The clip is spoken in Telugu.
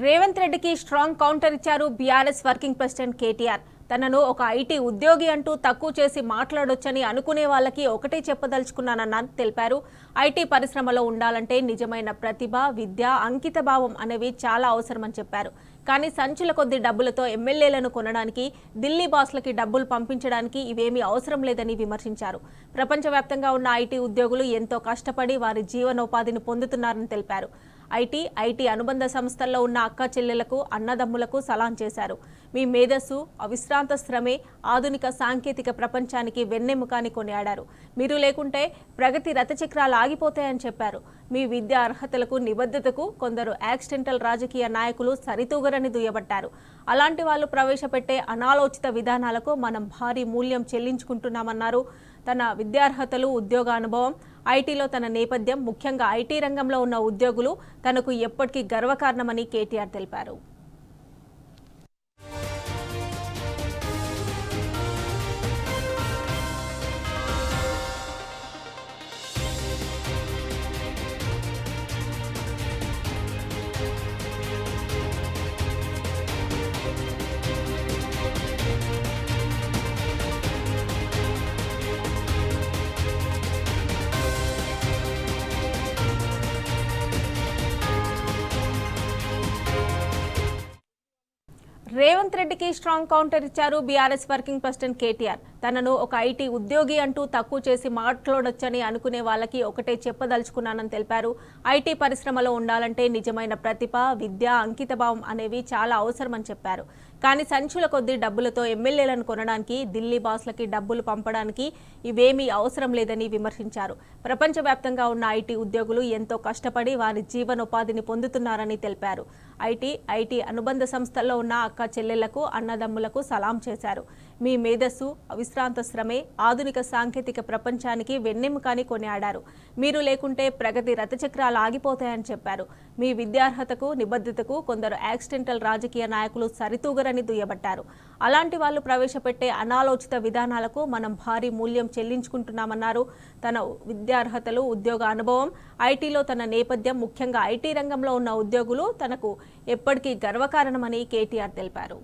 రేవంత్ రెడ్డికి స్ట్రాంగ్ కౌంటర్ ఇచ్చారు బీఆర్ఎస్ వర్కింగ్ ప్రెసిడెంట్ కేటీఆర్. తనను ఒక ఐటీ ఉద్యోగి అంటూ తక్కువ చేసి మాట్లాడొచ్చని అనుకునే వాళ్ళకి ఒకటే చెప్పదలుచుకున్నానని తెలిపారు. ఐటీ పరిశ్రమలో ఉండాలంటే నిజమైన ప్రతిభ, విద్య, అంకితభావం అనేవి చాలా అవసరమని చెప్పారు. కానీ సంచుల కొద్ది డబ్బులతో ఎమ్మెల్యేలను కొనడానికి, ఢిల్లీ బాస్లకి డబ్బులు పంపించడానికి ఇవేమీ అవసరం లేదని విమర్శించారు. ప్రపంచవ్యాప్తంగా ఉన్న ఐటీ ఉద్యోగులు ఎంతో కష్టపడి వారి జీవనోపాధిని పొందుతున్నారని తెలిపారు. ఐటీ అనుబంధ సంస్థల్లో ఉన్న అక్క చెల్లెలకు, అన్నదమ్ములకు సలాం చేశారు. మీ మేధస్సు, అవిశ్రాంత శ్రమే ఆధునిక సాంకేతిక ప్రపంచానికి వెన్నెముకని కొనియాడారు. మీరు లేకుంటే ప్రగతి రథచక్రాలు ఆగిపోతాయని చెప్పారు. మీ విద్యా అర్హతలకు, నిబద్ధతకు కొందరు యాక్సిడెంటల్ రాజకీయ నాయకులు సరితూగరని దుయ్యబట్టారు. అలాంటి వాళ్ళు ప్రవేశపెట్టే అనాలోచిత విధానాలకు మనం భారీ మూల్యం చెల్లించుకుంటున్నామన్నారు. తన విద్యార్హతలు, ఉద్యోగ అనుభవం, ఐటీలో తన నేపథ్యం, ముఖ్యంగా ఐటీ రంగంలో ఉన్న ఉద్యోగులు తనకు ఎప్పటికీ గర్వకారణమని కేటీఆర్ తెలిపారు. రేవంత్ రెడ్డికి స్ట్రాంగ్ కౌంటర్ ఇచ్చారు బీఆర్ఎస్ వర్కింగ్ ప్రెసిడెంట్ కేటీఆర్. తనను ఒక ఐటీ ఉద్యోగి అంటూ తక్కువ చేసి మాట్లాడొచ్చని అనుకునే వాళ్ళకి ఒకటే చెప్పదలుచుకున్నానని తెలిపారు. ఐటీ పరిశ్రమలో ఉండాలంటే నిజమైన ప్రతిభ, విద్య, అంకితభావం అనేవి చాలా అవసరమని చెప్పారు. కానీ సంచుల కొద్ది డబ్బులతో ఎమ్మెల్యేలను కొనడానికి, ఢిల్లీ బాస్లకి డబ్బులు పంపడానికి ఇవేమీ అవసరం లేదని విమర్శించారు. ప్రపంచవ్యాప్తంగా ఉన్న ఐటీ ఉద్యోగులు ఎంతో కష్టపడి వారి జీవనోపాధిని పొందుతున్నారని తెలిపారు. ఐటీ అనుబంధ సంస్థల్లో ఉన్న అక్క చెల్లెళ్లకు, అన్నదమ్ములకు సలాం చేశారు. మీ మేధస్సు, అవిశ్రాంత శ్రమే ఆధునిక సాంకేతిక ప్రపంచానికి వెన్నెముకని కొనియాడారు. మీరు లేకుంటే ప్రగతి రథచక్రాలు ఆగిపోతాయని చెప్పారు. మీ విద్యార్హతకు, నిబద్ధతకు కొందరు యాక్సిడెంటల్ రాజకీయ నాయకులు సరితూగరని దుయ్యబట్టారు. అలాంటి వాళ్ళు ప్రవేశపెట్టే అనాలోచిత విధానాలకు మనం భారీ మూల్యం చెల్లించుకుంటున్నామన్నారు. తన విద్యార్హతలు, ఉద్యోగ అనుభవం, ఐటీలో తన నేపథ్యం, ముఖ్యంగా ఐటీ రంగంలో ఉన్న ఉద్యోగులు తనకు ఎప్పటికీ గర్వకారణమని కేటీఆర్ తెలిపారు.